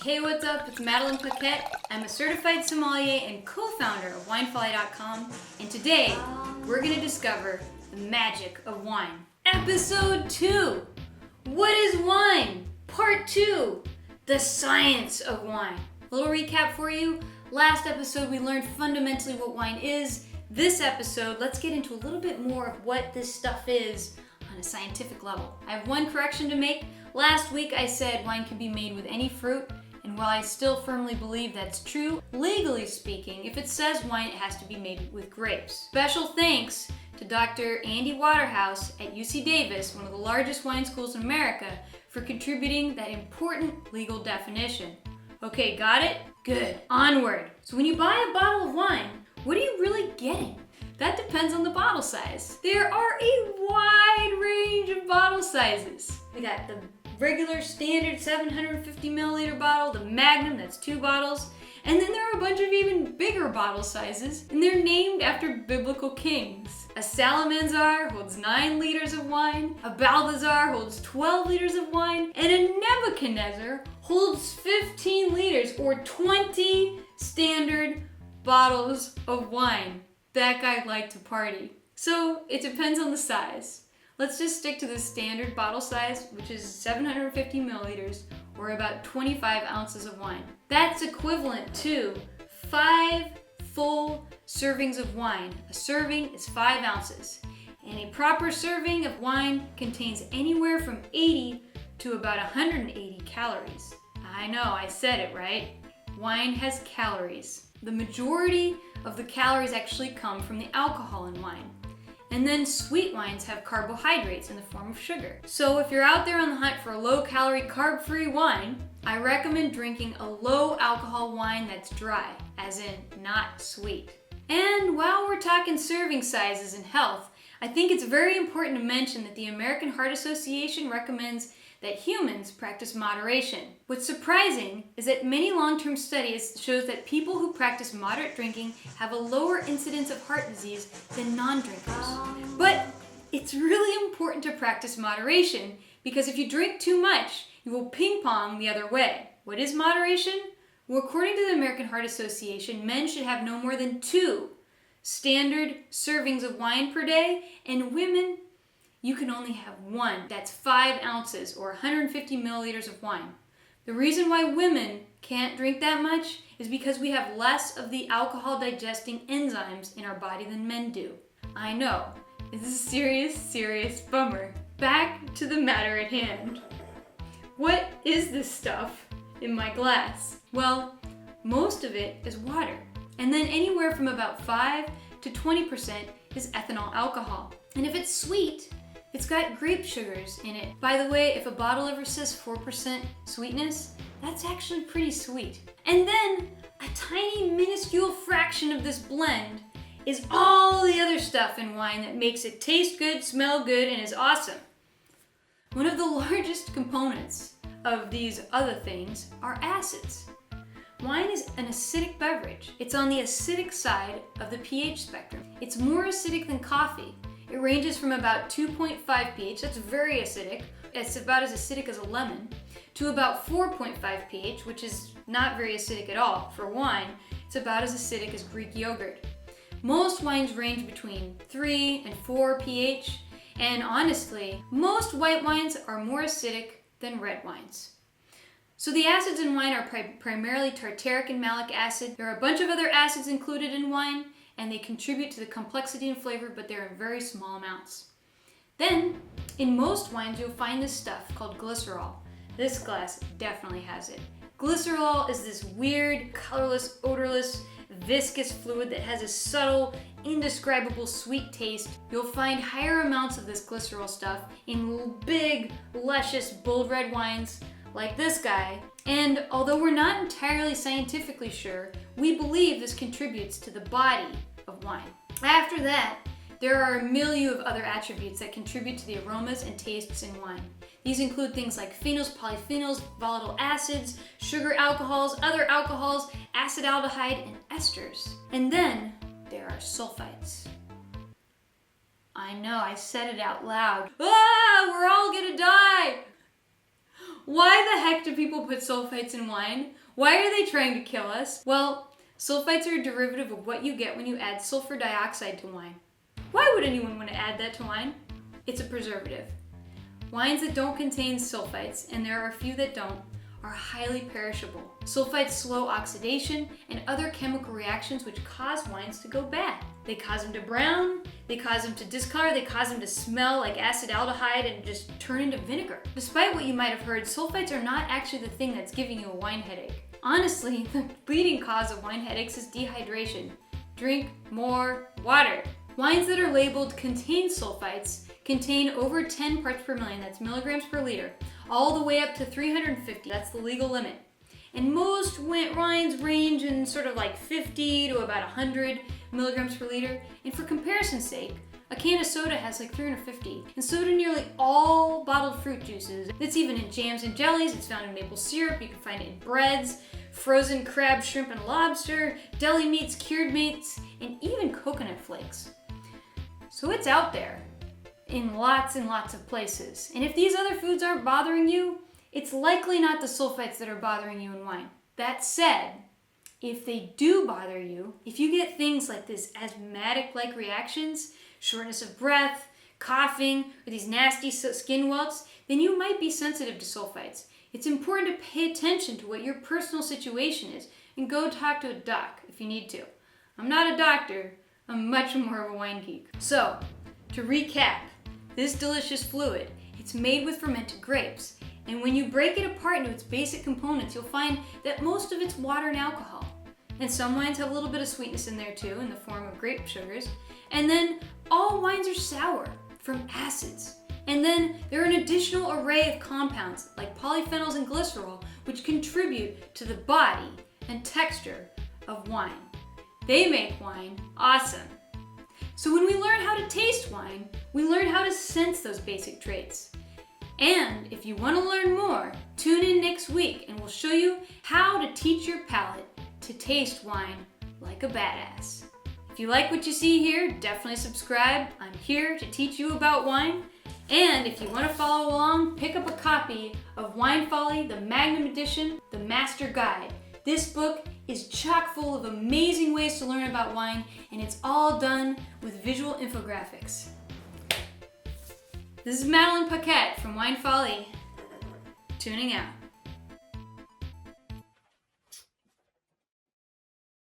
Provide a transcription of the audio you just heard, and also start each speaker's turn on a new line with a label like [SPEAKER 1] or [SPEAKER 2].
[SPEAKER 1] Hey, what's up? It's Madeline Paquette. I'm a certified sommelier and co-founder of WineFolly.com, and today we're going to discover the magic of wine. Episode 2, What is Wine? Part 2, The Science of Wine. A little recap for you. Last episode we learned fundamentally what wine is. This episode, let's get into a little bit more of what this stuff is on a scientific level. I have one correction to make. Last week I said wine can be made with any fruit, and while I still firmly believe that's true, legally speaking, if it says wine, it has to be made with grapes. Special thanks to Dr. Andy Waterhouse at UC Davis, one of the largest wine schools in America, for contributing that important legal definition. Okay, got it? Good. Onward. So when you buy a bottle of wine, what are you really getting? That depends on the bottle size. There are a wide range of bottle sizes. We got the regular standard 750 milliliter bottle, the Magnum, that's 2 bottles, and then there are a bunch of even bigger bottle sizes, and they're named after biblical kings. A Salamanzar holds 9 liters of wine, a Balthazar holds 12 liters of wine, and a Nebuchadnezzar holds 15 liters or 20 standard bottles of wine. That guy liked to party. So it depends on the size. Let's just stick to the standard bottle size, which is 750 milliliters, or about 25 ounces of wine. That's equivalent to 5 full servings of wine. A serving is 5 ounces, and a proper serving of wine contains anywhere from 80 to about 180 calories. I know, I said it right. Wine has calories. The majority of the calories actually come from the alcohol in wine. And then sweet wines have carbohydrates in the form of sugar. So if you're out there on the hunt for a low-calorie, carb-free wine, I recommend drinking a low-alcohol wine that's dry, as in not sweet. And while we're talking serving sizes and health, I think it's very important to mention that the American Heart Association recommends that humans practice moderation. What's surprising is that many long-term studies shows that people who practice moderate drinking have a lower incidence of heart disease than non-drinkers. But it's really important to practice moderation, because if you drink too much, you will ping-pong the other way. What is moderation? Well, according to the American Heart Association, men should have no more than 2 standard servings of wine per day, and women, you can only have 1. That's 5 ounces or 150 milliliters of wine. The reason why women can't drink that much is because we have less of the alcohol digesting enzymes in our body than men do. I know, this is a serious, serious bummer. Back to the matter at hand. What is this stuff in my glass? Well, most of it is water. And then anywhere from about 5 to 20% is ethanol alcohol. And if it's sweet, it's got grape sugars in it. By the way, if a bottle ever says 4% sweetness, that's actually pretty sweet. And then a tiny minuscule fraction of this blend is all the other stuff in wine that makes it taste good, smell good, and is awesome. One of the largest components of these other things are acids. Wine is an acidic beverage. It's on the acidic side of the pH spectrum. It's more acidic than coffee. It ranges from about 2.5 pH, that's very acidic, it's about as acidic as a lemon, to about 4.5 pH, which is not very acidic at all. For wine, it's about as acidic as Greek yogurt. Most wines range between 3 and 4 pH, and honestly, most white wines are more acidic than red wines. So the acids in wine are primarily tartaric and malic acid. There are a bunch of other acids included in wine, and they contribute to the complexity and flavor, but they're in very small amounts. Then, in most wines, you'll find this stuff called glycerol. This glass definitely has it. Glycerol is this weird, colorless, odorless, viscous fluid that has a subtle, indescribable sweet taste. You'll find higher amounts of this glycerol stuff in big, luscious, bold red wines like this guy. And although we're not entirely scientifically sure, we believe this contributes to the body of wine. After that, there are a milieu of other attributes that contribute to the aromas and tastes in wine. These include things like phenols, polyphenols, volatile acids, sugar alcohols, other alcohols, acetaldehyde, and esters. And then there are sulfites. I know, I said it out loud. Ah, we're all gonna die! Why the heck do people put sulfites in wine? Why are they trying to kill us? Well, sulfites are a derivative of what you get when you add sulfur dioxide to wine. Why would anyone want to add that to wine? It's a preservative. Wines that don't contain sulfites, and there are a few that don't, are highly perishable. Sulfites slow oxidation and other chemical reactions which cause wines to go bad. They cause them to brown, they cause them to discolor, they cause them to smell like acetaldehyde and just turn into vinegar. Despite what you might have heard, sulfites are not actually the thing that's giving you a wine headache. Honestly, the leading cause of wine headaches is dehydration. Drink more water. Wines that are labeled contain sulfites contain over 10 parts per million, that's milligrams per liter, all the way up to 350, that's the legal limit. And most wines range in sort of like 50 to about 100 milligrams per liter. And for comparison's sake, a can of soda has like 350. And so do nearly all bottled fruit juices. It's even in jams and jellies, it's found in maple syrup, you can find it in breads, frozen crab, shrimp, and lobster, deli meats, cured meats, and even coconut flakes. So it's out there in lots and lots of places. And if these other foods aren't bothering you, it's likely not the sulfites that are bothering you in wine. That said, if they do bother you, if you get things like this asthmatic-like reactions, shortness of breath, coughing, or these nasty skin welts, then you might be sensitive to sulfites. It's important to pay attention to what your personal situation is and go talk to a doc if you need to. I'm not a doctor, I'm much more of a wine geek. So, to recap, this delicious fluid, it's made with fermented grapes. And when you break it apart into its basic components, you'll find that most of it's water and alcohol. And some wines have a little bit of sweetness in there too, in the form of grape sugars. And then all wines are sour from acids. And then there are an additional array of compounds like polyphenols and glycerol, which contribute to the body and texture of wine. They make wine awesome. So when we learn how to taste wine, we learn how to sense those basic traits. And if you want to learn more, tune in next week and we'll show you how to teach your palate to taste wine like a badass. If you like what you see here, definitely subscribe. I'm here to teach you about wine. And if you want to follow along, pick up a copy of Wine Folly, the Magnum Edition, the Master Guide. This book is chock full of amazing ways to learn about wine, and it's all done with visual infographics. This is Madeline Paquette from Wine Folly, tuning out.